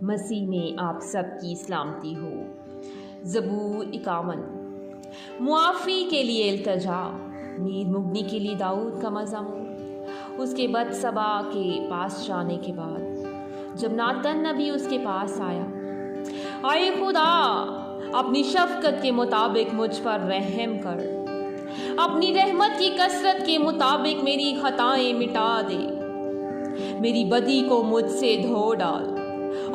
مسیح میں آپ سب کی سلامتی ہو۔ زبور 51۔ معافی کے لیے التجا، میر مغنی کے لیے داؤد کا مزمور۔ اس کے بد صبا کے پاس جانے کے بعد جب ناتن نبی اس کے پاس آیا، اے خدا اپنی شفقت کے مطابق مجھ پر رحم کر، اپنی رحمت کی کثرت کے مطابق میری خطائیں مٹا دے، میری بدی کو مجھ سے دھو ڈال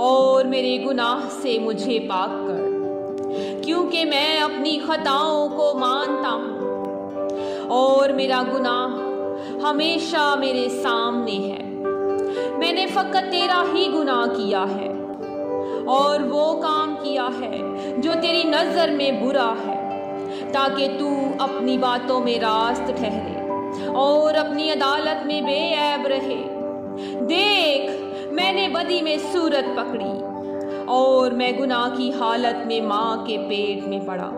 اور میرے گناہ سے مجھے پاک کر، کیونکہ میں اپنی خطاؤں کو مانتا ہوں اور میرا گناہ ہمیشہ میرے سامنے ہے۔ میں نے فقط تیرا ہی گناہ کیا ہے اور وہ کام کیا ہے جو تیری نظر میں برا ہے، تاکہ تو اپنی باتوں میں راست ٹھہرے اور اپنی عدالت میں بے عیب رہے۔ دیکھ، میں نے بدی میں صورت پکڑی اور میں گناہ کی حالت میں ماں کے پیٹ میں پڑا۔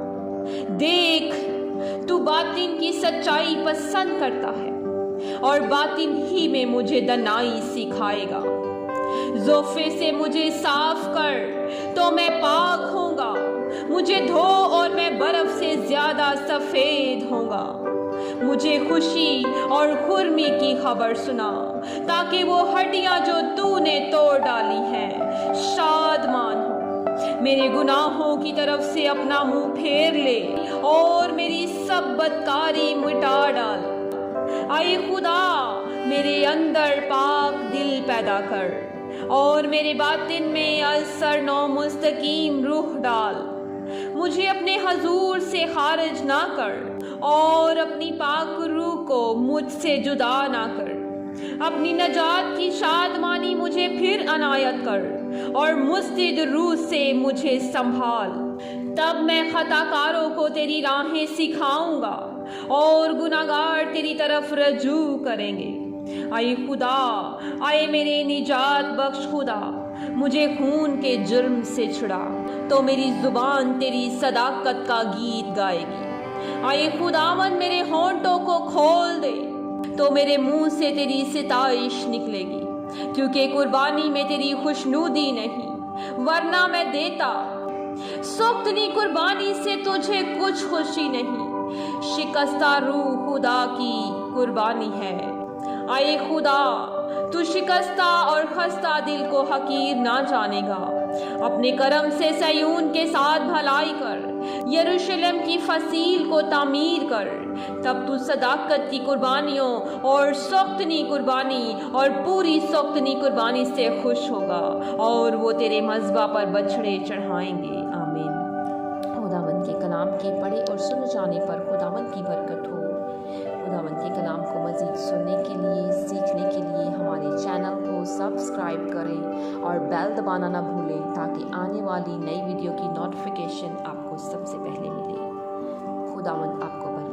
دیکھ، تو باطن کی سچائی پسند کرتا ہے اور باطن ہی میں مجھے دنائی سکھائے گا۔ زوفے سے مجھے صاف کر تو میں پاک ہوں گا، مجھے دھو اور میں برف سے زیادہ سفید ہوں گا۔ مجھے خوشی اور خرمی کی خبر سنا، تاکہ وہ ہڈیاں جو تو نے توڑ ڈالی ہیں شادمان ہوں۔ میرے گناہوں کی طرف سے اپنا منہ پھیر لے اور میری سب بدکاری مٹا ڈال۔ اے خدا میرے اندر پاک دل پیدا کر اور میرے باطن میں السر نو مستقیم روح ڈال۔ مجھے اپنے حضور سے خارج نہ کر اور اپنی پاک روح کو مجھ سے جدا نہ کر۔ اپنی نجات کی شادمانی مجھے پھر عنایت کر اور مستعد روح سے مجھے سنبھال۔ تب میں خطا کاروں کو تیری راہیں سکھاؤں گا اور گناہگار تیری طرف رجوع کریں گے۔ اے خدا، اے میرے نجات بخش خدا، مجھے خون کے جرم سے چھڑا، تو میری زبان تیری صداقت کا گیت گائے گی۔ اے خداوند میرے ہونٹوں کو کھول دے، تو میرے منہ سے تیری ستائش نکلے گی، کیونکہ قربانی میں تیری خوشنودی نہیں، ورنہ میں دیتا۔ سختنی قربانی سے تجھے کچھ خوشی نہیں، شکستہ روح خدا کی قربانی ہے۔ اے خدا، تو شکستہ اور خستہ دل کو حقیر نہ جانے گا۔ اپنے کرم سے صیون کے ساتھ بھلائی کر، یروشلم کی فصیل کو تعمیر کر۔ تب تو صداقت کی قربانیوں اور سختنی قربانی اور پوری سختنی قربانی سے خوش ہوگا، اور وہ تیرے مذبح پر بچھڑے چڑھائیں گے۔ آمین۔ خداوند کے کلام کے پڑھے اور سن جانے پر خداوند کی برکت ہو۔ خداوند کے کلام کو مزید سننے کے لیے، سیکھنے کے لیے ہمارے چینل کو سبسکرائب کریں اور بیل دبانا نہ بھولیں، تاکہ آنے والی نئی ویڈیو کی نوٹیفیکیشن آپ کو سب سے پہلے ملے۔ خداوند آپ کو برکت